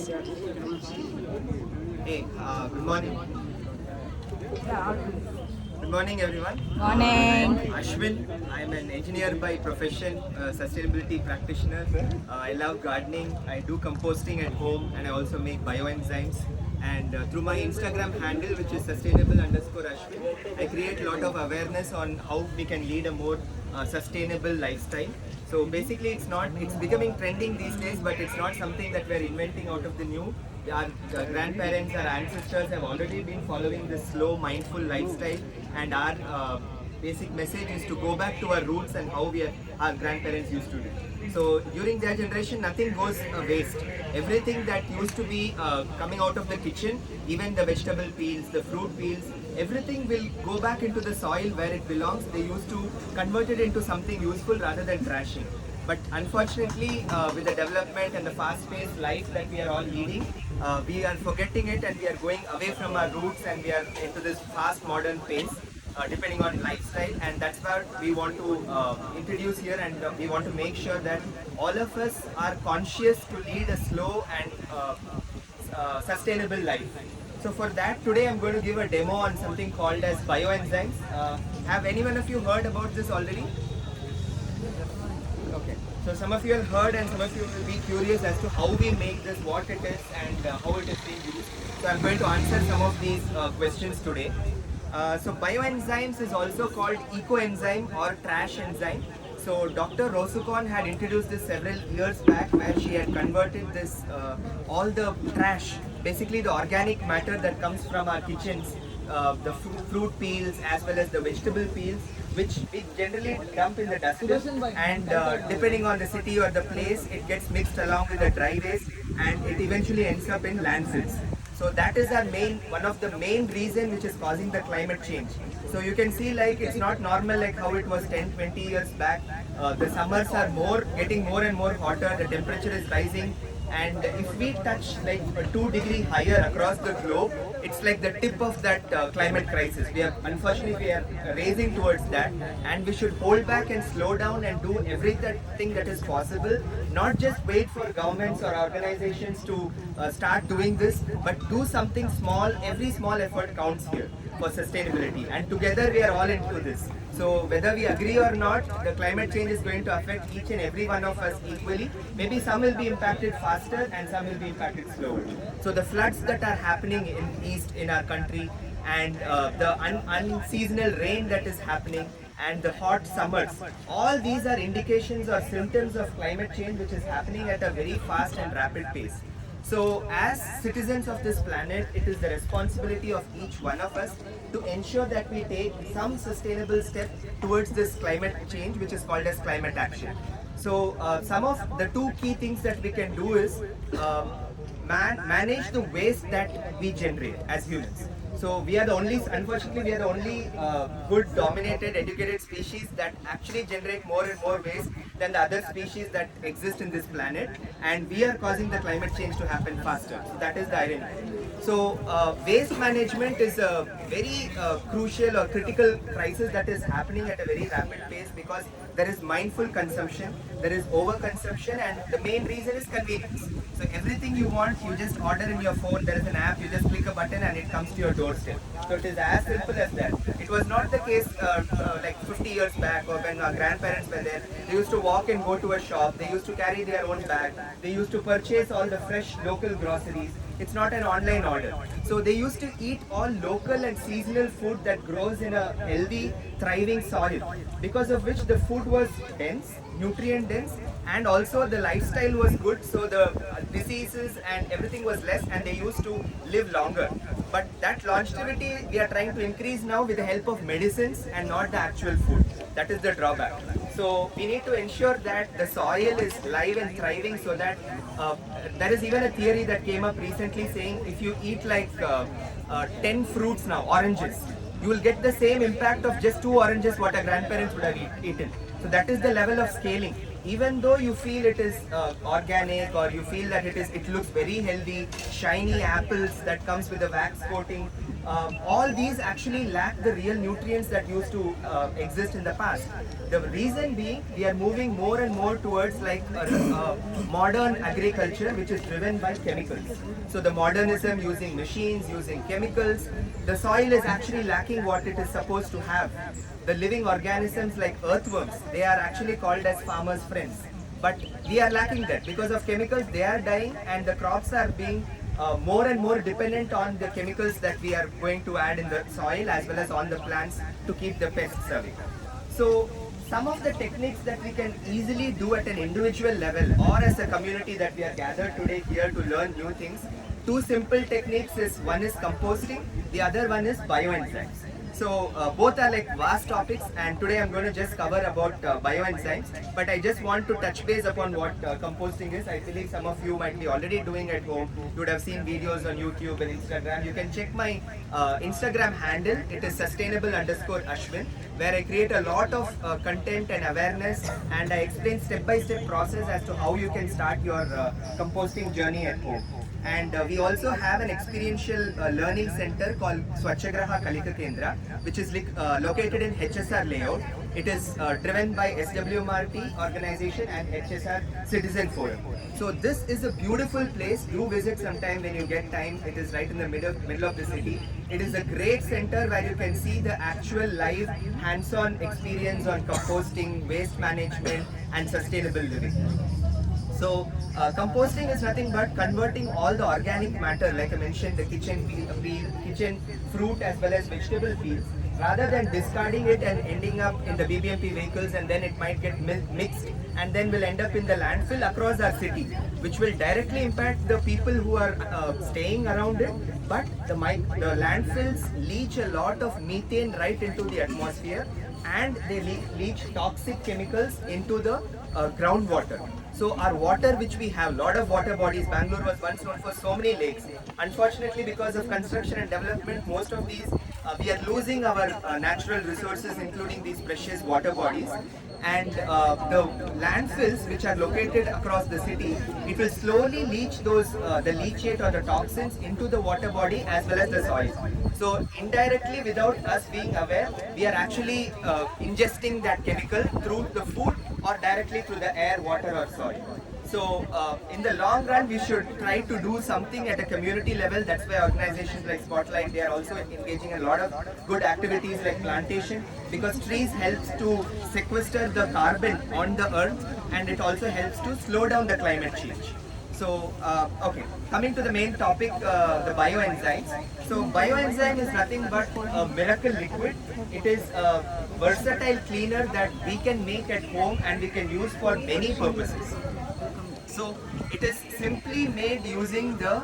Hey, good morning. Good morning, everyone. I'm Morning. Ashwin. I'm an engineer by profession, sustainability practitioner. I love gardening. I do composting at home, and I also make bioenzymes. And through my Instagram handle, which is sustainable_Ashwin, I create a lot of awareness on how we can lead a more sustainable lifestyle. So basically, it's becoming trending these days, but it's not something that we're inventing out of the new. Our grandparents, our ancestors have already been following this slow, mindful lifestyle, and our basic message is to go back to our roots and how our grandparents used to do. So during their generation, nothing goes waste. Everything that used to be coming out of the kitchen, even the vegetable peels, the fruit peels, everything will go back into the soil where it belongs. They used to convert it into something useful rather than trashing. But unfortunately, with the development and the fast-paced life that we are all leading, we are forgetting it and we are going away from our roots and we are into this fast modern pace. Depending on lifestyle, and that's what we want to introduce here, and we want to make sure that all of us are conscious to lead a slow and sustainable life. So for that, today I'm going to give a demo on something called as bioenzymes. Have any one of you heard about this already? Okay. So some of you have heard and some of you will be curious as to how we make this, what it is, and how it is being used. So I'm going to answer some of these questions today. So bioenzymes is also called ecoenzyme or trash enzyme. So Dr. Rosukon had introduced this several years back, where she had converted this all the trash, basically the organic matter that comes from our kitchens, the fruit peels as well as the vegetable peels, which we generally dump in the dustbin, and depending on the city or the place, it gets mixed along with the dry waste and it eventually ends up in landfills. So that is our one of the main reason which is causing the climate change. So you can see, like, it's not normal like how it was 10, 20 years back. The summers are getting more and more hotter, the temperature is rising, and if we touch like 2 degree higher across the globe, it's like the tip of that climate crisis. Unfortunately we are racing towards that, and we should hold back and slow down and do everything that is possible. Not just wait for governments or organizations to start doing this, but do something small. Every small effort counts here for sustainability, and together we are all into this. So whether we agree or not, the climate change is going to affect each and every one of us equally. Maybe some will be impacted faster and some will be impacted slower. So the floods that are happening in east in our country, and the unseasonal rain that is happening, and the hot summers, all these are indications or symptoms of climate change which is happening at a very fast and rapid pace. So, as citizens of this planet, it is the responsibility of each one of us to ensure that we take some sustainable step towards this climate change, which is called as climate action. So, some of the two key things that we can do is manage the waste that we generate as humans. So we are the only, unfortunately, we are the only good, dominated, educated species that actually generate more and more waste than the other species that exist in this planet, and we are causing the climate change to happen faster. So that is the irony. So waste management is a very crucial or critical crisis that is happening at a very rapid pace, because there is mindful consumption, there is overconsumption, and the main reason is convenience. So everything you want, you just order in your phone. There is an app, you just click a button and it comes to your doorstep. So it is as simple as that. It was not the case like 50 years back, or when our grandparents were there. They used to walk and go to a shop. They used to carry their own bag. They used to purchase all the fresh local groceries. It's not an online order. So they used to eat all local and seasonal food that grows in a healthy, thriving soil, because of which the food was dense, nutrient dense, and also the lifestyle was good. So the diseases and everything was less, and they used to live longer. But that longevity we are trying to increase now with the help of medicines and not the actual food. That is the drawback. So we need to ensure that the soil is live and thriving, so that there is even a theory that came up recently saying if you eat like 10 fruits now, oranges, you will get the same impact of just 2 oranges what our grandparents would have eaten. So that is the level of scaling. Even though you feel it is organic, or you feel that it looks very healthy, shiny apples that comes with a wax coating, all these actually lack the real nutrients that used to exist in the past. The reason being, we are moving more and more towards like modern agriculture, which is driven by chemicals. So the modernism using machines, using chemicals, the soil is actually lacking what it is supposed to have. The living organisms like earthworms, they are actually called as farmers' friends. But we are lacking that because of chemicals. They are dying, and the crops are being more and more dependent on the chemicals that we are going to add in the soil as well as on the plants to keep the pests away. So some of the techniques that we can easily do at an individual level or as a community that we are gathered today here to learn new things. Two simple techniques is, one is composting, the other one is bioenzymes. So both are like vast topics, and today I'm going to just cover about bioenzymes, but I just want to touch base upon what composting is. I believe some of you might be already doing at home. You would have seen videos on YouTube and Instagram. You can check my Instagram handle. It is sustainable_Ashwin, where I create a lot of content and awareness, and I explain step-by-step process as to how you can start your composting journey at home. And we also have an experiential learning center called Swachhagraha Kalika Kendra, which is located in HSR layout. It is driven by SWMRT organization and HSR Citizen Forum. So this is a beautiful place. Do visit sometime when you get time. It is right in the middle of the city. It is a great center where you can see the actual live hands-on experience on composting, waste management and sustainable living. So composting is nothing but converting all the organic matter, like I mentioned, the kitchen fruit as well as vegetable peels, rather than discarding it and ending up in the BBMP vehicles, and then it might get mixed and then will end up in the landfill across our city, which will directly impact the people who are staying around it. But the landfills leach a lot of methane right into the atmosphere, and they leach toxic chemicals into the groundwater. So our water, which we have, lot of water bodies. Bangalore was once known for so many lakes. Unfortunately, because of construction and development, most of these, we are losing our natural resources, including these precious water bodies. And the landfills, which are located across the city, it will slowly leach those, the leachate or the toxins into the water body as well as the soil. So indirectly, without us being aware, we are actually ingesting that chemical through the food or directly through the air, water or soil. So in the long run, we should try to do something at a community level. That's why organizations like Spotlight, they are also engaging a lot of good activities like plantation, because trees helps to sequester the carbon on the earth, and it also helps to slow down the climate change. So, okay, coming to the main topic, the bioenzymes. So, bioenzyme is nothing but a miracle liquid. It is a versatile cleaner that we can make at home and we can use for many purposes. So, it is simply made using the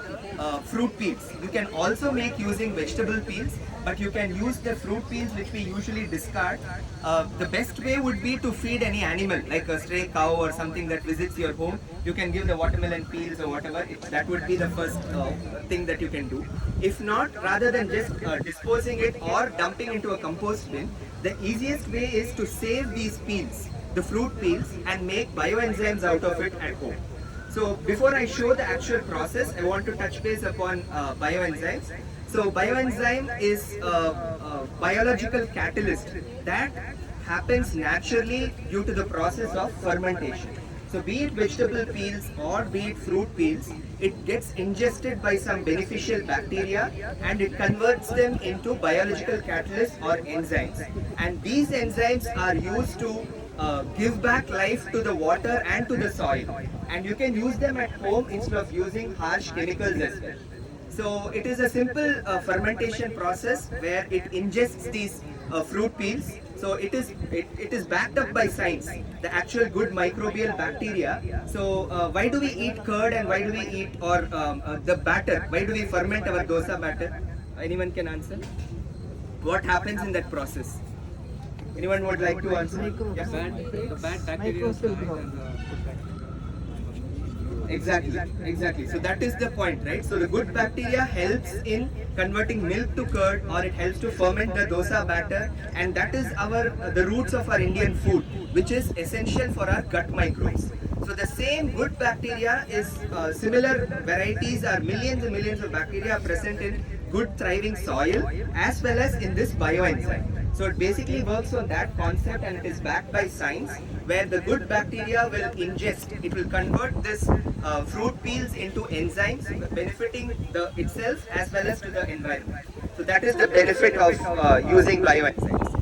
fruit peels. You can also make using vegetable peels, but you can use the fruit peels which we usually discard. The best way would be to feed any animal, like a stray cow or something that visits your home. You can give the watermelon peels or whatever. That would be the first thing that you can do. If not, rather than just disposing it or dumping into a compost bin, the easiest way is to save these peels, the fruit peels, and make bioenzymes out of it at home. So before I show the actual process, I want to touch base upon bioenzymes. So bioenzyme is a biological catalyst that happens naturally due to the process of fermentation. So be it vegetable peels or be it fruit peels, it gets ingested by some beneficial bacteria and it converts them into biological catalysts or enzymes. And these enzymes are used to give back life to the water and to the soil. And you can use them at home instead of using harsh chemicals as well. So it is a simple fermentation process where it ingests these fruit peels. So it is backed up by science, the actual good microbial bacteria. So why do we eat curd and why do we eat or the batter? Why do we ferment our dosa batter? Anyone can answer? What happens in that process? Anyone would like to answer? Yes. The bad bacteria Exactly. So that is the point, right? So the good bacteria helps in converting milk to curd, or it helps to ferment the dosa batter, and that is the roots of our Indian food, which is essential for our gut microbes. So the same good bacteria is similar varieties or millions and millions of bacteria are present in good thriving soil as well as in this bioenzyme. So it basically works on that concept and it is backed by science where the good bacteria will ingest, it will convert this fruit peels into enzymes benefiting the itself as well as to the environment. So that is the benefit of using bioenzymes.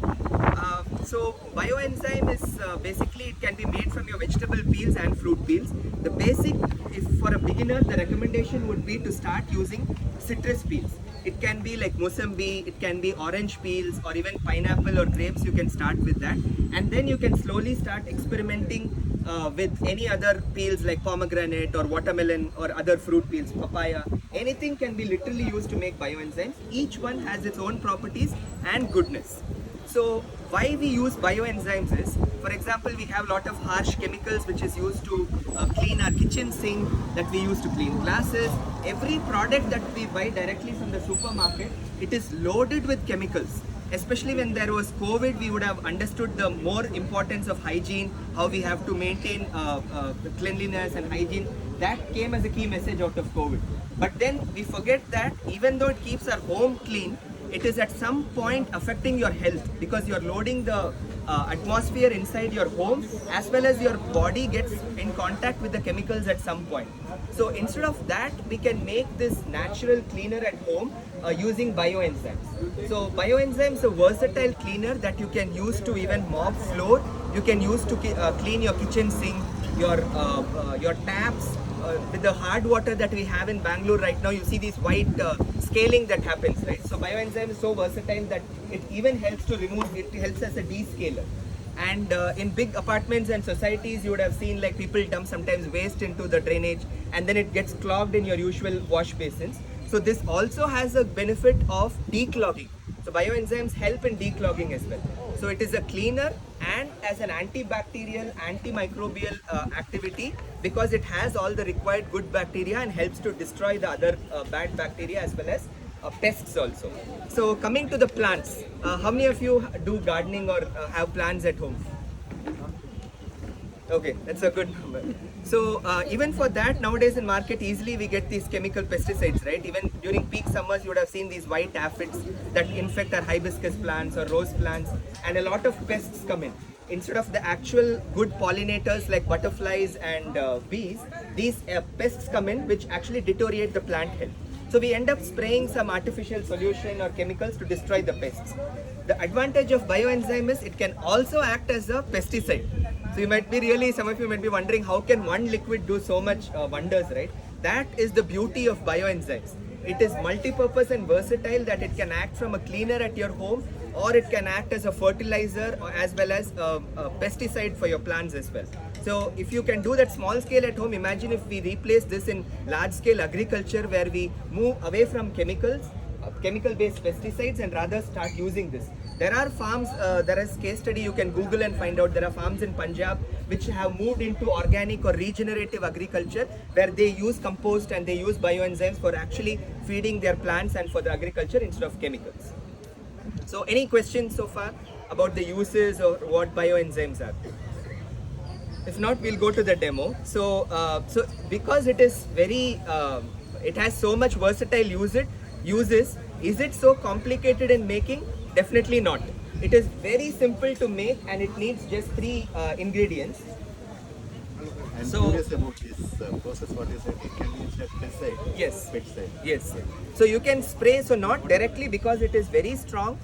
So bioenzyme is basically it can be made from your vegetable peels and fruit peels. The basic, if for a beginner, the recommendation would be to start using citrus peels. It can be like Mosambi, it can be orange peels or even pineapple or grapes. You can start with that, and then you can slowly start experimenting with any other peels like pomegranate or watermelon or other fruit peels, papaya. Anything can be literally used to make bioenzymes. Each one has its own properties and goodness. So why we use bioenzymes is, for example, we have a lot of harsh chemicals which is used to clean our kitchen sink, that we use to clean glasses. Every product that we buy directly from the supermarket, it is loaded with chemicals. Especially when there was COVID, we would have understood the more importance of hygiene, how we have to maintain cleanliness and hygiene. That came as a key message out of COVID. But then we forget that even though it keeps our home clean, it is at some point affecting your health because you're loading the atmosphere inside your home as well as your body gets in contact with the chemicals at some point. So instead of that, we can make this natural cleaner at home using bioenzymes. So bioenzymes is a versatile cleaner that you can use to even mop floor. You can use to clean your kitchen sink, your taps. With the hard water that we have in Bangalore right now, you see this white scaling that happens, right? So bioenzyme is so versatile that it even helps to remove, it helps as a descaler. And in big apartments and societies, you would have seen like people dump sometimes waste into the drainage and then it gets clogged in your usual wash basins. So this also has a benefit of declogging. So bioenzymes help in declogging as well. So it is a cleaner and as an antibacterial, antimicrobial activity because it has all the required good bacteria and helps to destroy the other bad bacteria as well as pests also. So coming to the plants, how many of you do gardening or have plants at home? Okay, that's a good number. So even for that, nowadays in market easily we get these chemical pesticides, right? Even during peak summers, you would have seen these white aphids that infect our hibiscus plants or rose plants, and a lot of pests come in. Instead of the actual good pollinators like butterflies and bees, these pests come in which actually deteriorate the plant health. So we end up spraying some artificial solution or chemicals to destroy the pests. The advantage of bioenzyme is it can also act as a pesticide. So you might be really, some of you might be wondering how can one liquid do so much wonders, right? That is the beauty of bioenzymes. It is multi-purpose and versatile that it can act from a cleaner at your home or it can act as a fertilizer or as well as a pesticide for your plants as well. So if you can do that small scale at home, imagine if we replace this in large scale agriculture where we move away from chemicals, chemical based pesticides and rather start using this. There are farms, there is case study you can Google and find out. There are farms in Punjab which have moved into organic or regenerative agriculture where they use compost and they use bioenzymes for actually feeding their plants and for the agriculture instead of chemicals. So any questions so far about the uses or what bioenzymes are? If not, we'll go to the demo. So because it is very, it has so much versatile uses, is it so complicated in making? Definitely not. It is very simple to make and it needs just 3 ingredients. I'm So- curious about this process. What is it? It can be a pesticide. Yes. Pesticide. Yes. So you can spray, so not directly because it is very strong.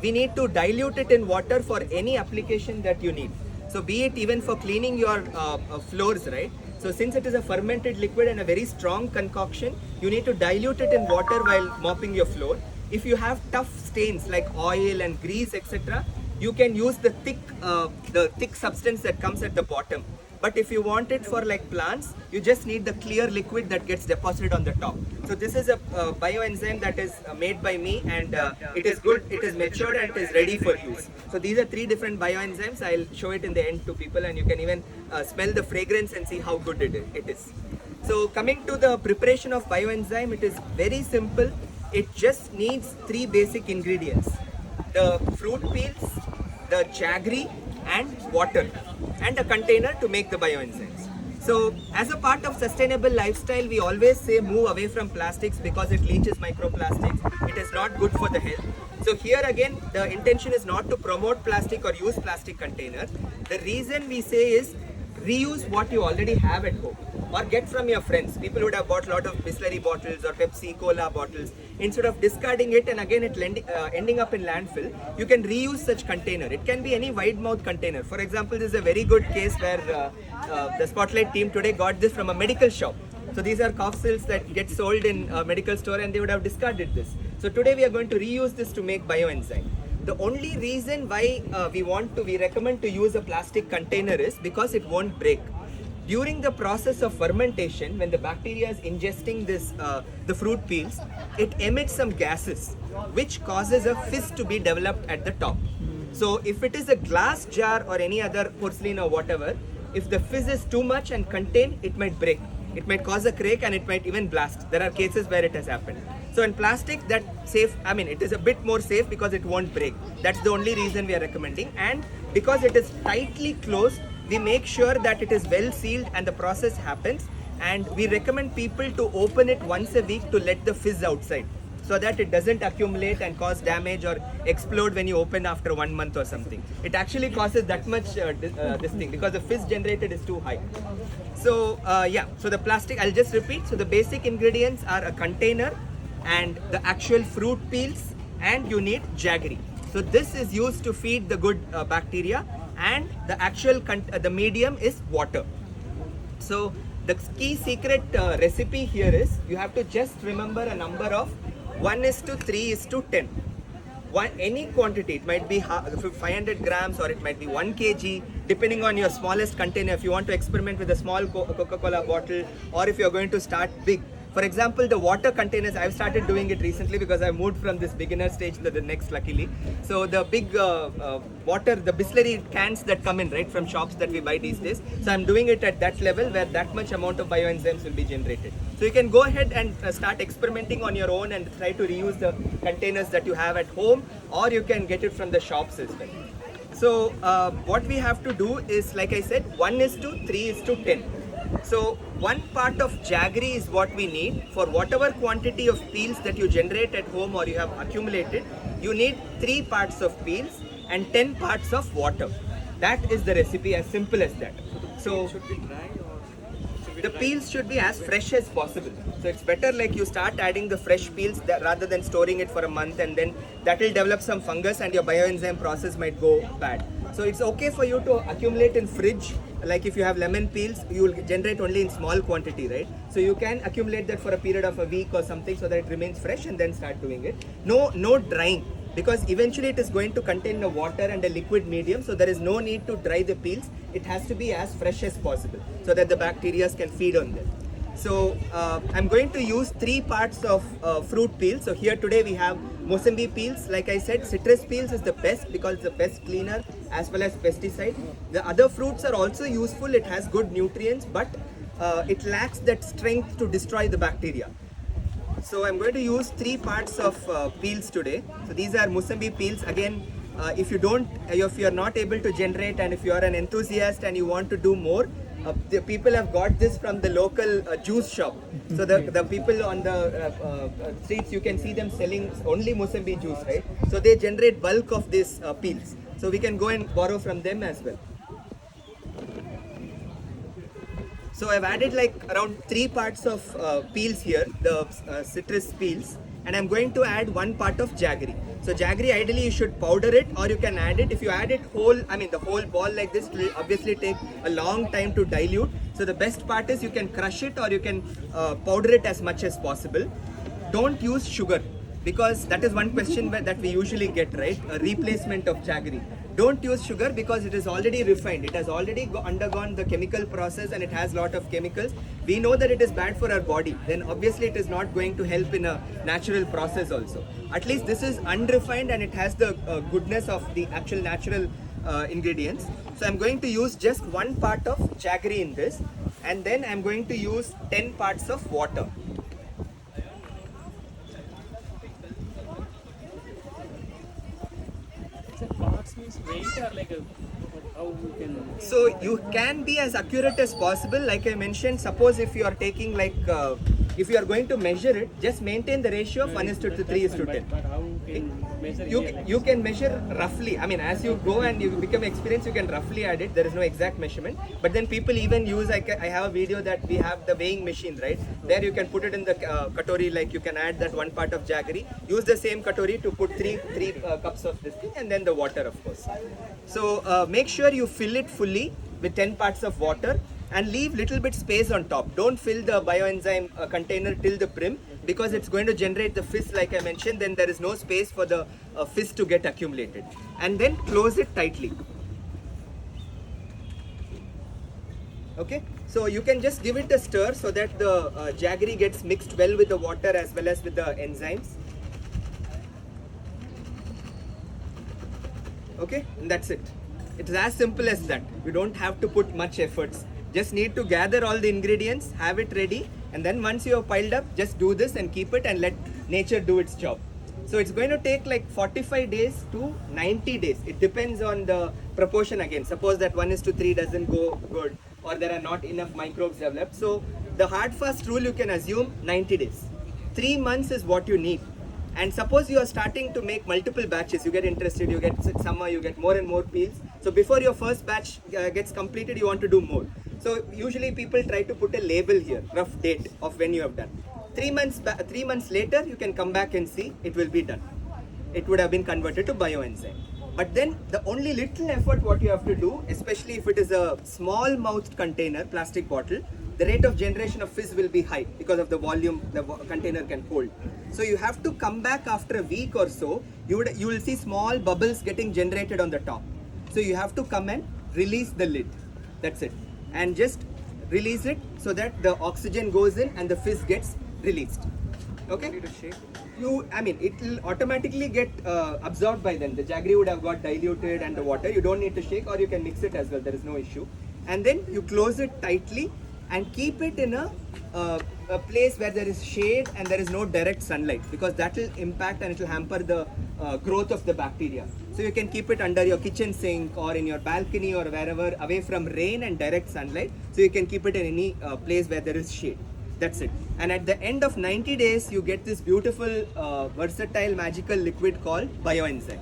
We need to dilute it in water for any application that you need. So be it even for cleaning your floors, right? So since it is a fermented liquid and a very strong concoction, you need to dilute it in water while mopping your floor. If you have tough stains like oil and grease, etc., you can use the thick substance that comes at the bottom. But if you want it for like plants, you just need the clear liquid that gets deposited on the top. So this is a bioenzyme that is made by me and it is good, it is matured and it is ready for use. So these are 3 different bioenzymes. I'll show it in the end to people and you can even smell the fragrance and see how good it is. So coming to the preparation of bioenzyme, it is very simple. It just needs 3 basic ingredients: the fruit peels, the jaggery and water, and a container to make the bioenzymes. So as a part of sustainable lifestyle, we always say move away from plastics because it leaches microplastics. It is not good for the health. So here again, the intention is not to promote plastic or use plastic container. The reason we say is reuse what you already have at home or get from your friends. People would have bought a lot of Bisleri bottles or Pepsi, Cola bottles. Instead of discarding it and again ending up in landfill, you can reuse such container. It can be any wide mouth container. For example, this is a very good case where the Spotlight team today got this from a medical shop. So these are cough syrups that get sold in a medical store and they would have discarded this. So today we are going to reuse this to make bioenzyme. The only reason why we recommend to use a plastic container is because it won't break. During the process of fermentation, when the bacteria is ingesting this, the fruit peels, it emits some gases, which causes a fizz to be developed at the top. So if it is a glass jar or any other porcelain or whatever, if the fizz is too much and contained, it might break. It might cause a crack and it might even blast. There are cases where it has happened. So in plastic, that safe, it is a bit more safe because it won't break. That's the only reason we are recommending. And because it is tightly closed, we make sure that it is well sealed and the process happens. And we recommend people to open it once a week to let the fizz outside, so that it doesn't accumulate and cause damage or explode when you open after 1 month or something. It actually causes that much this thing because the fizz generated is too high. So so the plastic, I'll just repeat. So the basic ingredients are a container and the actual fruit peels, and you need jaggery. So this is used to feed the good bacteria, and the actual the medium is water. So the key secret recipe here is you have to just remember a number of 1:3:10. Any quantity, it might be 500 grams or it might be 1 kg, depending on your smallest container. If you want to experiment with a small Coca-Cola bottle, or if you're going to start big. For example, the water containers, I've started doing it recently because I moved from this beginner stage to the next, luckily. So the big water, the Bisleri cans that come in, right, from shops that we buy these days. So I'm doing it at that level where that much amount of bioenzymes will be generated. So you can go ahead and start experimenting on your own and try to reuse the containers that you have at home, or you can get it from the shops as well. So what we have to do is, like I said, 1:3:10. So 1 part of jaggery is what we need for whatever quantity of peels that you generate at home or you have accumulated. You need 3 parts of peels and 10 parts of water. That is the recipe, as simple as that. So Should be dry or should be the peels should be as fresh as possible. So it's better like you start adding the fresh peels rather than storing it for a month, and then that will develop some fungus and your bioenzyme process might go bad. So it's okay for you to accumulate in fridge. Like if you have lemon peels, you will generate only in small quantity, right? So you can accumulate that for a period of a week or something so that it remains fresh, and then start doing it. No drying, because eventually it is going to contain the water and a liquid medium, so there is no need to dry the peels. It has to be as fresh as possible so that the bacteria can feed on them. So I'm going to use 3 parts of fruit peels. So here today we have Mosambi peels. Like I said, citrus peels is the best because it's the best cleaner as well as pesticide. The other fruits are also useful. It has good nutrients, but it lacks that strength to destroy the bacteria. So I'm going to use 3 parts of peels today. So these are Mosambi peels. Again, if you're not able to generate, and if you're an enthusiast and you want to do more, the people have got this from the local juice shop. So the people on the streets, you can see them selling only Mosambi juice, right? So they generate bulk of these peels. So we can go and borrow from them as well. So I've added like around 3 parts of peels here, the citrus peels, and I'm going to add 1 part of jaggery. So jaggery, ideally you should powder it, or you can add it. If you add it whole, the whole ball like this, it will obviously take a long time to dilute. So the best part is you can crush it, or you can powder it as much as possible. Don't use sugar, because that is one question that we usually get, right? A replacement of jaggery. Don't use sugar because it is already refined. It has already undergone the chemical process and it has a lot of chemicals. We know that it is bad for our body. Then obviously it is not going to help in a natural process also. At least this is unrefined and it has the goodness of the actual natural ingredients. So I'm going to use just 1 part of jaggery in this, and then I'm going to use 10 parts of water. So parts means weight or like a how we can? So you can be as accurate as possible. Like I mentioned, suppose if you are taking like, if you are going to measure it, just maintain the ratio of 1:3:10. But how can measure You, here? you can measure roughly. I mean, as you go and you become experienced, you can roughly add it. There is no exact measurement. But then people even use, I have a video that we have the weighing machine, right? There you can put it in the katori, like you can add that one part of jaggery. Use the same katori to put three cups of this thing, and then the water, of course. So make sure you fill it fully with 10 parts of water and leave little bit space on top. Don't fill the bioenzyme container till the brim, because it's going to generate the fizz like I mentioned. Then there is no space for the fizz to get accumulated. And then close it tightly. Okay, so you can just give it a stir so that the jaggery gets mixed well with the water as well as with the enzymes. Okay, and that's it. It's as simple as that. You don't have to put much efforts. Just need to gather all the ingredients, have it ready, and then once you have piled up, just do this and keep it and let nature do its job. So it's going to take like 45 days to 90 days. It depends on the proportion again. Suppose that 1:3 doesn't go good, or there are not enough microbes developed. So the hard fast rule, you can assume 90 days. 3 months is what you need. And suppose you are starting to make multiple batches, you get interested, you get summer, you get more and more peels. So before your first batch gets completed, you want to do more. So usually people try to put a label here, rough date of when you have done. 3 months later, you can come back and see it will be done. It would have been converted to bioenzyme. But then the only little effort what you have to do, especially if it is a small mouthed container, plastic bottle, the rate of generation of fizz will be high because of the volume the container can hold. So you have to come back after a week or so. You will see small bubbles getting generated on the top. So you have to come and release the lid. That's it. And just release it so that the oxygen goes in and the fizz gets released. Okay? It will automatically get absorbed by then. The jaggery would have got diluted and the water. You don't need to shake, or you can mix it as well. There is no issue. And then you close it tightly and keep it in a place where there is shade and there is no direct sunlight, because that will impact and it will hamper the growth of the bacteria. So you can keep it under your kitchen sink or in your balcony or wherever, away from rain and direct sunlight. So you can keep it in any place where there is shade. That's it. And at the end of 90 days, you get this beautiful, versatile, magical liquid called bioenzyme.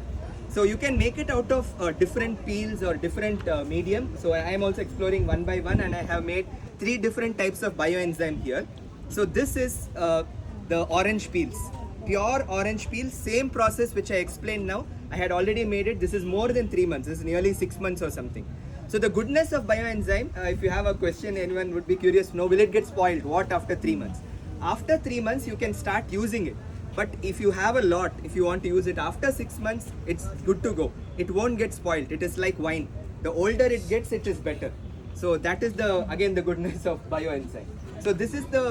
So you can make it out of different peels or different medium. So I am also exploring one by one, and I have made 3 different types of bioenzyme here. So this is the orange peels, pure orange peels, same process which I explained now. I had already made it. This is more than 3 months. This is nearly 6 months or something. So the goodness of bioenzyme, if you have a question, anyone would be curious to know, will it get spoiled? What after 3 months? After 3 months, you can start using it. But if you have a lot, if you want to use it after 6 months, it's good to go. It won't get spoiled. It is like wine. The older it gets, it is better. So that is again the goodness of bioenzyme. So this is the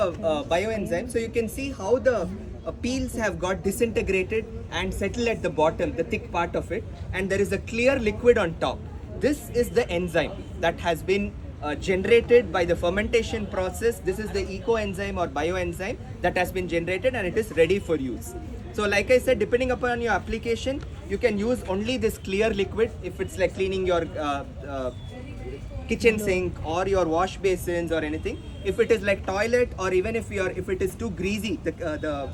bioenzyme. So you can see how the peels have got disintegrated and settled at the bottom, the thick part of it, and there is a clear liquid on top. This is the enzyme that has been generated by the fermentation process. This is the ecoenzyme or bioenzyme that has been generated, and it is ready for use. So like I said, depending upon your application, you can use only this clear liquid if it's like cleaning your kitchen sink or your wash basins or anything. If it is like toilet, or even if it is too greasy, the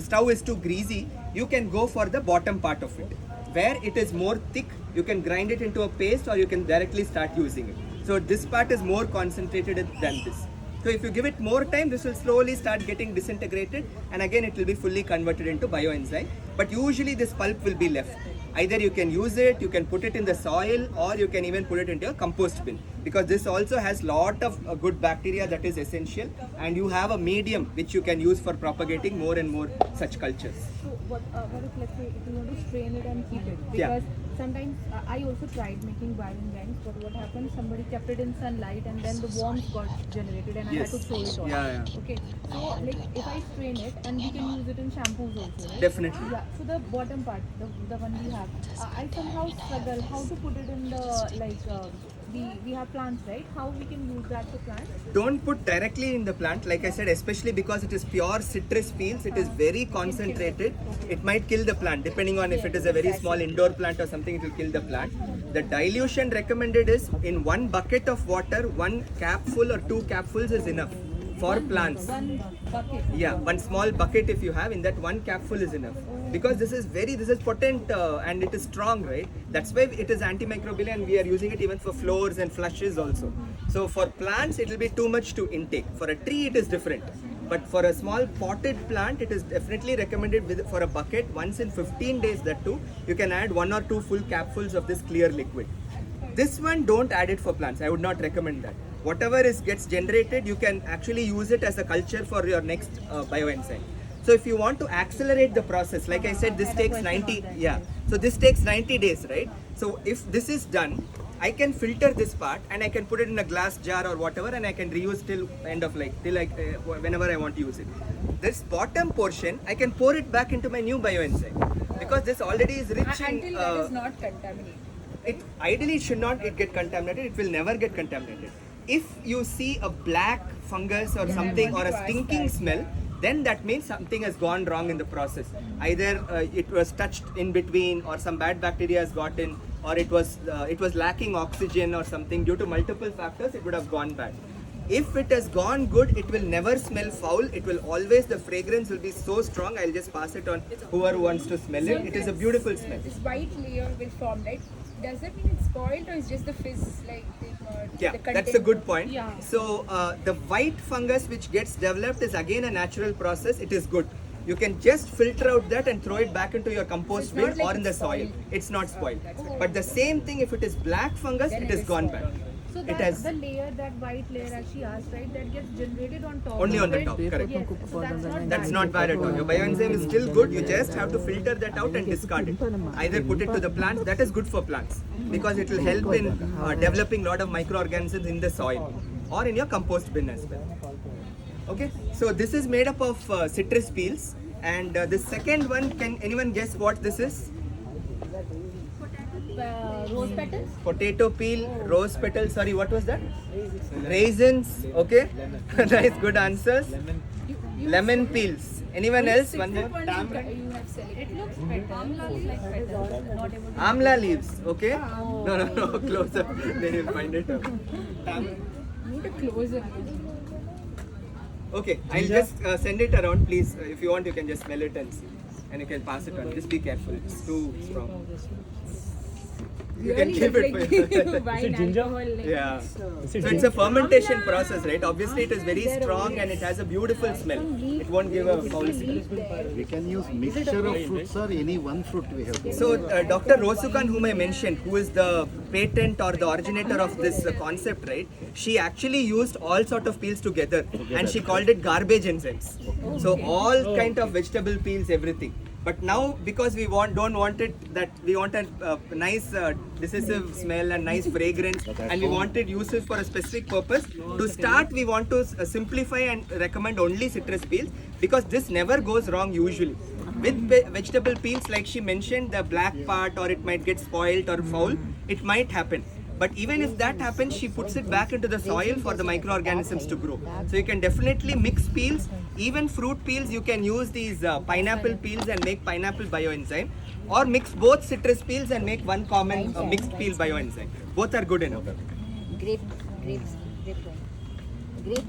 stove is too greasy, you can go for the bottom part of it. Where it is more thick, you can grind it into a paste, or you can directly start using it. So this part is more concentrated than this. So if you give it more time, this will slowly start getting disintegrated, and again it will be fully converted into bioenzyme. But usually this pulp will be left. Either you can use it, you can put it in the soil, or you can even put it into a compost bin, because this also has lot of good bacteria that is essential, and you have a medium which you can use for propagating more and more such cultures. So what if, let's say, if you want to strain it and keep it? Yeah. Because sometimes I also tried making bioenzymes, but what happened, somebody kept it in sunlight and then the worms got generated and I had to throw it all. Yeah. Okay, so like if I strain it, and we can use it in shampoos also, right? Definitely. Yeah, so the bottom part, the one we have, I somehow struggle how to put it in the, we have plants, right? How we can use that to plant? Don't put directly in the plant, like I said, especially because it is pure citrus peels. It is very concentrated. It might kill the plant, depending on if it is a very small indoor plant or something, it will kill the plant. The dilution recommended is in 1 bucket of water, 1 capful or 2 capfuls is enough for plants. One bucket. Yeah, 1 small bucket if you have, in that 1 capful is enough. Because this is potent and it is strong, right? That's why it is antimicrobial and we are using it even for floors and flushes also. So for plants it will be too much to intake. For a tree it is different. But for a small potted plant it is definitely recommended for a bucket once in 15 days, that too. You can add 1 or 2 full capfuls of this clear liquid. This one don't add it for plants. I would not recommend that. Whatever gets generated, you can actually use it as a culture for your next bioenzyme. So if you want to accelerate the process, like I said, this takes 90, yeah. So this takes 90 days, right? So if this is done, I can filter this part and I can put it in a glass jar or whatever, and I can reuse till end of whenever I want to use it. This bottom portion, I can pour it back into my new bioenzyme because this already is rich in. Until that is not contaminated. It ideally should not get contaminated. It will never get contaminated. If you see a black fungus or something or a stinking smell, then that means something has gone wrong in the process. Either it was touched in between, or some bad bacteria has got in, or it was lacking oxygen or something. Due to multiple factors, it would have gone bad. If it has gone good, it will never smell foul. It will always, the fragrance will be so strong. I'll just pass it on whoever wants to smell it. It is a beautiful smell. This white layer will form, right? Does that mean it's spoiled or is just the fizz like Yeah, the that's a good point. Yeah. So the white fungus which gets developed is again a natural process. It is good. You can just filter out that and throw it back into your compost So it's bin not like or in the it's soil. spoiled. It's not spoiled. But the same thing, if it is black fungus, Then it it is is gone spoiled. bad. So It that has the layer, that white layer as she asked, right, that gets generated on top. only of on the it. top, correct. Yes, so that's not That's bad. not bad at all. Your bioenzyme is still good. You just have to filter that out and discard it. Either put it to the plants. That is good for plants because it will help in developing a lot of microorganisms in the soil or in your compost bin as well. Okay, so this is made up of citrus peels, and the second one, can anyone guess what this is? Rose petals? Potato peel, rose petal. Sorry, what was that? Raisins. Okay, nice, good answers. Lemon peels. Anyone else? One more. You have selected. It looks petals, like petals. Not able to. Amla leaves. Okay. No. Closer. They will find it out. Need a closer. Okay, I'll just send it around, please. If you want, you can just smell it and see, and you can pass it on. Just be careful. It's too strong. You can keep it for yourself. Wine, alcohol. Like Yeah. So it's a fermentation process, right? Obviously, it is very strong and it has a beautiful smell. It won't give a foul smell. We can use mixture of fruits or any one fruit we have to. So Dr. Rosukan, whom I mentioned, who is the patent or the originator of this concept, right? She actually used all sort of peels together and she called it garbage enzymes. So all kind of vegetable peels, everything. But now, because we don't want it, that we want a nice decisive smell and nice fragrance, and we want it useful for a specific purpose. To start, we want to simplify and recommend only citrus peels because this never goes wrong usually. With vegetable peels, like she mentioned, the black part or it might get spoiled or foul, it might happen. But even if that happens, she puts it back into the soil for the microorganisms to grow. So you can definitely mix peels. Even fruit peels, you can use these pineapple peels and make pineapple bioenzyme. Or mix both citrus peels and make one common mixed peel bioenzyme. Both are good enough. Grape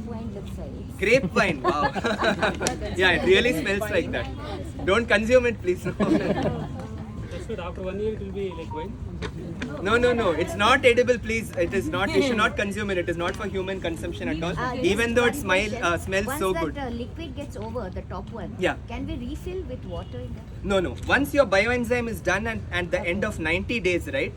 wine looks like. Grape wine, wow. Yeah, it really smells like that. Don't consume it, please. So after 1 year it will be like wine? No. It's not edible, please. It is not. You should not consume it. It is not for human consumption at all. Even though it smells so good. Once that liquid gets over, the top one, Yeah. can we refill with water in that? No. Once your bioenzyme is done and at the end of 90 days, right?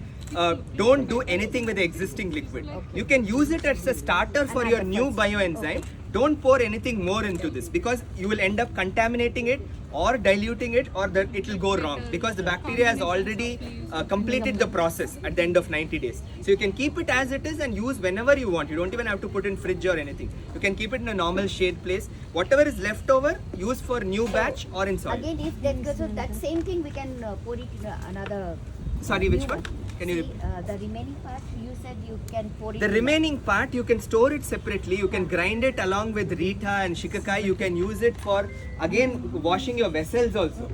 Don't do anything with the existing liquid. You can use it as a starter for your new bioenzyme. Don't pour anything more into this because you will end up contaminating it or diluting it, or that it will go wrong because the bacteria has already completed the process at the end of 90 days. So you can keep it as it is and use whenever you want. You don't even have to put in fridge or anything. You can keep it in a normal shade place. Whatever is left over, use for new batch or in soil. Again, if that goes, so that same thing we can pour it in another. Sorry, which one? Can you? The remaining part you said you can pour it. The in remaining part, you can store it separately. You can grind it along with Rita and Shikakai. You can use it for, again, washing your vessels also.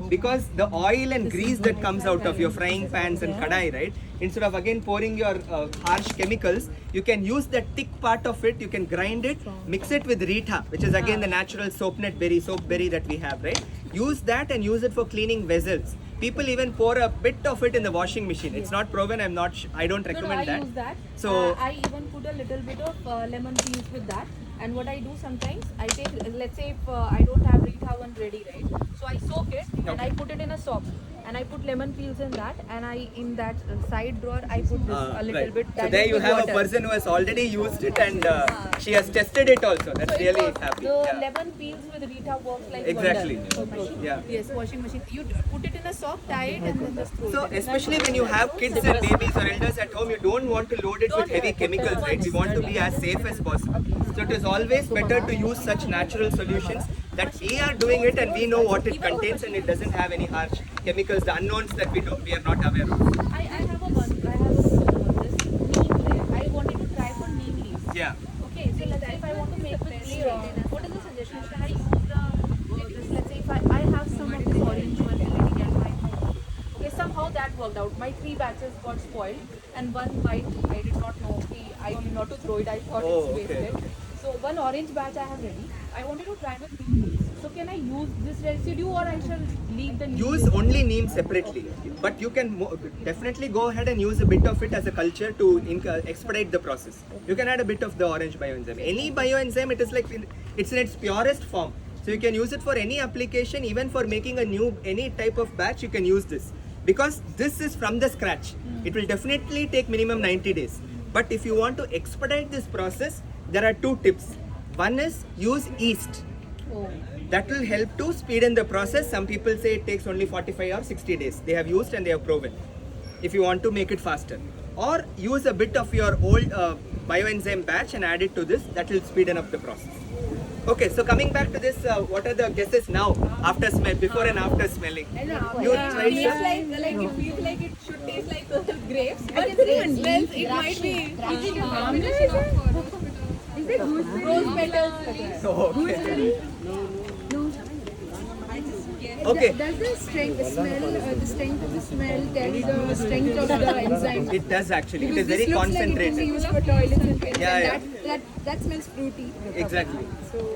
because the oil and grease that comes out of your frying pans and kadai, right? Instead of again pouring your harsh chemicals, you can use the thick part of it, you can grind it, mix it with Rita, which is again the natural soap berry that we have, right? Use that and use it for cleaning vessels. People even pour a bit of it in the washing machine. It's not proven, I don't recommend I that. use that. So- I even put a little bit of lemon peels with that. And what I do sometimes, I take, let's say if I don't have Rita one ready, right? So I soak it and I put it in a sock. And I put lemon peels in that, and in that side drawer I put this a little Right. bit. So that there is you with have water. a person who has already used it and she has tested it also. That's So it really works. happy. The Yeah. lemon peels with Rita works like Exactly. wonder. Yeah. Yes, washing machine. You put it in a sock, tie it, and then just throw So it. especially when you have kids and babies or elders at home, you don't want to load it with heavy chemicals, right? We want to be as safe as possible. So it is always better to use such natural solutions that we are doing it and we know what it contains and it doesn't have any harsh chemicals, the unknowns that we are not aware of. I have a one. I have this neem layer. I wanted to try for neem leaves. Yeah. Okay, so let's say if I want to make this layer, what is the suggestion? Should I use this? Let's say if I have some of this orange one already at my home. Okay, somehow that worked out. My 3 batches got spoiled, and one bite I did not know. Okay, I did not to throw it. I thought Oh, it's okay. wasted. So one orange batch I have ready. I wanted to try with neem leaves. So can I use this residue or I shall leave the neem Use leaves? only neem separately, but you can definitely go ahead and use a bit of it as a culture to expedite the process. You can add a bit of the orange bioenzyme. Any bioenzyme, it is like it's in its purest form. So you can use it for any application, even for making any type of batch. You can use this because this is from the scratch. It will definitely take minimum 90 days. But if you want to expedite this process, there are 2 tips. One is use yeast. Oh. That will help to speeden the process. Some people say it takes only 45 or 60 days. They have used and they have proven. If you want to make it faster. Or use a bit of your old bioenzyme batch and add it to this. That will speeden up the process. Okay, so coming back to this, what are the guesses now after smell, before and after smelling? You tried Tastes sir? like it feels like it should taste like grapes, I but can it say smells it might be. Is it rose petals? Okay. No. Okay. Does the strength of the smell tell the strength of the enzyme? It does actually. It Because is very this looks like it concentrated. can be used for toilets and things. Yeah, and that smells fruity. Exactly.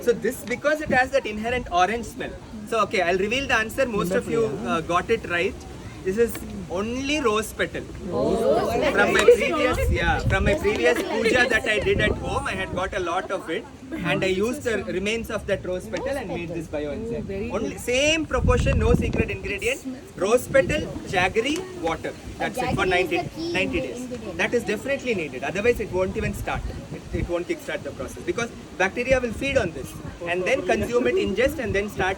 So this, because it has that inherent orange smell. So okay, I'll reveal the answer. Most of you got it right. This is only rose petal. From my previous puja that I did at home, I had got a lot of it, and I used the remains of that rose petal and made this bioenzyme. Only same proportion, no secret ingredient. Rose petal, jaggery, water. That's it for Jaggery is 90 the key 90 days. ingredient. That is definitely needed. Otherwise, it won't even start. It won't kickstart the process because bacteria will feed on this and then consume it, ingest, and then start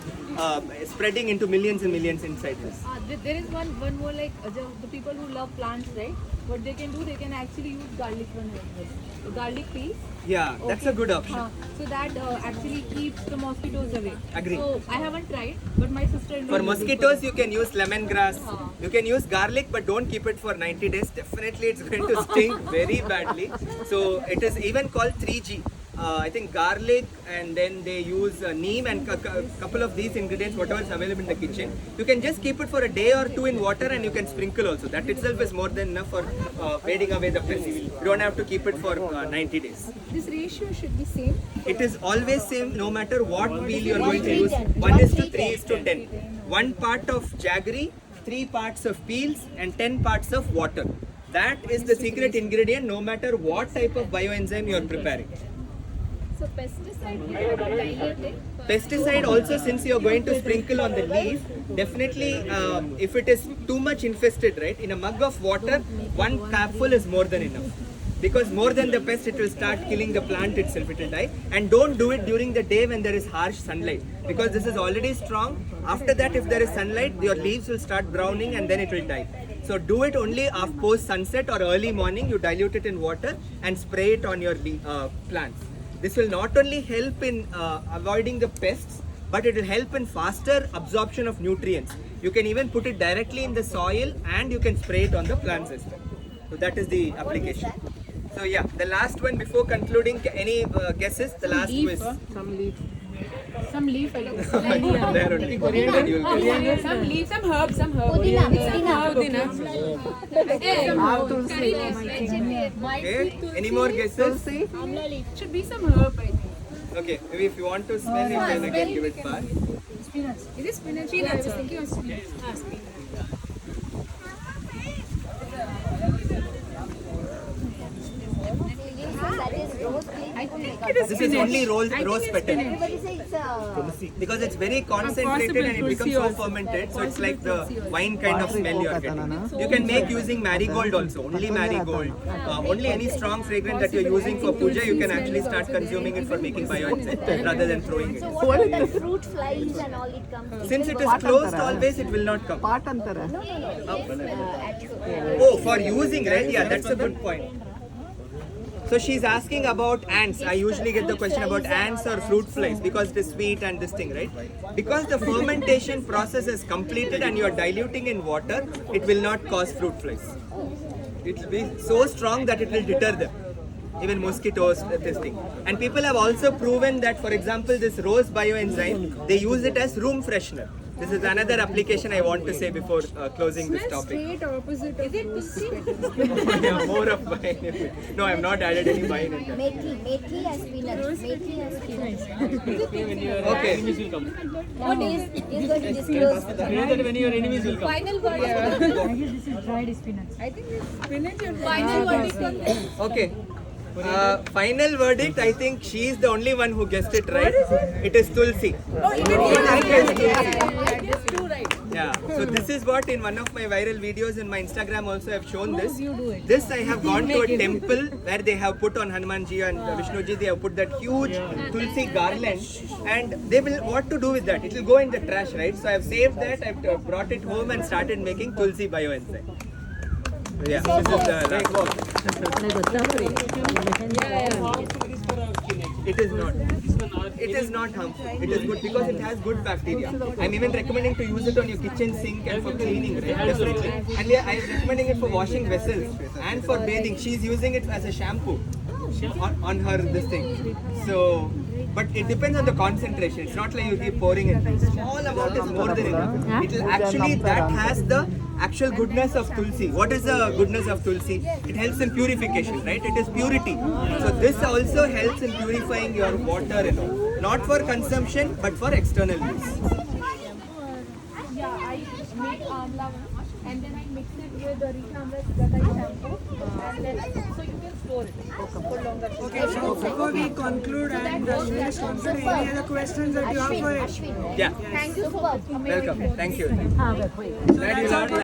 spreading into millions and millions inside this. There is one more like the people who love plants, right? What they can do, they can actually use garlic one as well. Garlic peels. Yeah, that's a good option. So that actually keeps the mosquitoes away. Agree. So I haven't tried, but my sister-in-law For uses it mosquitoes, you can use lemongrass. You can use garlic, but don't keep it for 90 days. Definitely, it's going to stink very badly. So it is even called 3G. I think garlic, and then they use neem and couple of these ingredients, whatever is available in the kitchen. You can just keep it for a day or 2 in water, and you can sprinkle also. That itself is more than enough for fading away the pests. You don't have to keep it for 90 days. This ratio should be same. It is always same no matter what wheel you are going to use. 1:3:10. 1 part of jaggery, 3 parts of peels, and 10 parts of water. That is the secret ingredient no matter what type of bioenzyme you are preparing. So pesticide will dilute it. Pesticide also, since you are going to sprinkle on the leaf, definitely if it is too much infested, right, in a mug of water, 1 capful is more than enough. Because more than the pest, it will start killing the plant itself, it will die. And don't do it during the day when there is harsh sunlight, because this is already strong. After that, if there is sunlight, your leaves will start browning and then it will die. So do it only after post sunset or early morning. You dilute it in water and spray it on your plants. This will not only help in avoiding the pests, but it will help in faster absorption of nutrients. You can even put it directly in the soil and you can spray it on the plants as well. So that is the application. So yeah, the last one before concluding, any guesses? The last quiz. Some leaf, I guess. There only. You'll Some leaf, some herb. Pudina, pudina. Okay. Any more guesses? Amla leaf. Should be some herb, I think. Okay. Maybe if you want to smell, you can again give it pass. Is it spinach? Yeah, I was thinking of spinach. That is rose leaf. This is only rose petal. Everybody says it's Because it's very concentrated and it becomes so fermented, so it's like the wine kind of smell you are getting. You can make using marigold also, only marigold. Only any strong fragrance that you're using for puja, you can actually start consuming it for making bioenzyme rather than throwing so it. what are the fruit flies and all it comes? Since it is closed always, it will not come. Actually. Oh, for using, right? Yeah, that's a good point. So she's asking about ants. I usually get the question about ants or fruit flies because it is sweet and this thing, right? Because the fermentation process is completed and you are diluting in water, it will not cause fruit flies. It will be so strong that it will deter them. Even mosquitoes, this thing. And people have also proven that, for example, this rose bioenzyme, they use it as room freshener. This is another application I want to say before closing this topic. Straight opposite of rose petal. Yeah, more of wine. No, I have not added any wine in that. Methi and spinach. Methi and spinach. Okay. Enemies will come. What is going to disclose? You know that when your enemies will come. Final word. I think it's spinach or Final verdict. Okay. Final verdict, I think she is the only one who guessed it right. It is Tulsi. Just two right. Yeah. So this is what in one of my viral videos in my Instagram also I have shown this. This I have gone to a temple where they have put on Hanumanji and Vishnuji, they have put that huge Tulsi garland and they will, what to do with that? It will go in the trash, right? So I have saved that, I have brought it home and started making Tulsi bioenzyme. So yeah, this is the It is not. It is not harmful. It is good because it has good bacteria. I'm even recommending to use it on your kitchen sink and for cleaning, right? Definitely. And yeah, I'm recommending it for washing vessels and for bathing. She's using it as a shampoo on her this thing. So, but it depends on the concentration. It's not like you keep pouring it. Small amount is more than enough. It will actually, that has the actual goodness of Tulsi. What is the goodness of Tulsi? It helps in purification, right? It is purity. So this also helps in purifying your water and all. Not for consumption, but for external use. Yeah, I made amla and then I mix it with the Rita Amla Gatai shampoo and then so you can store it for longer. Okay, so before we conclude and finish conclude, any other questions that you have for it? Ashwin. Yeah. Thank you so much. Welcome. Thank you. That is our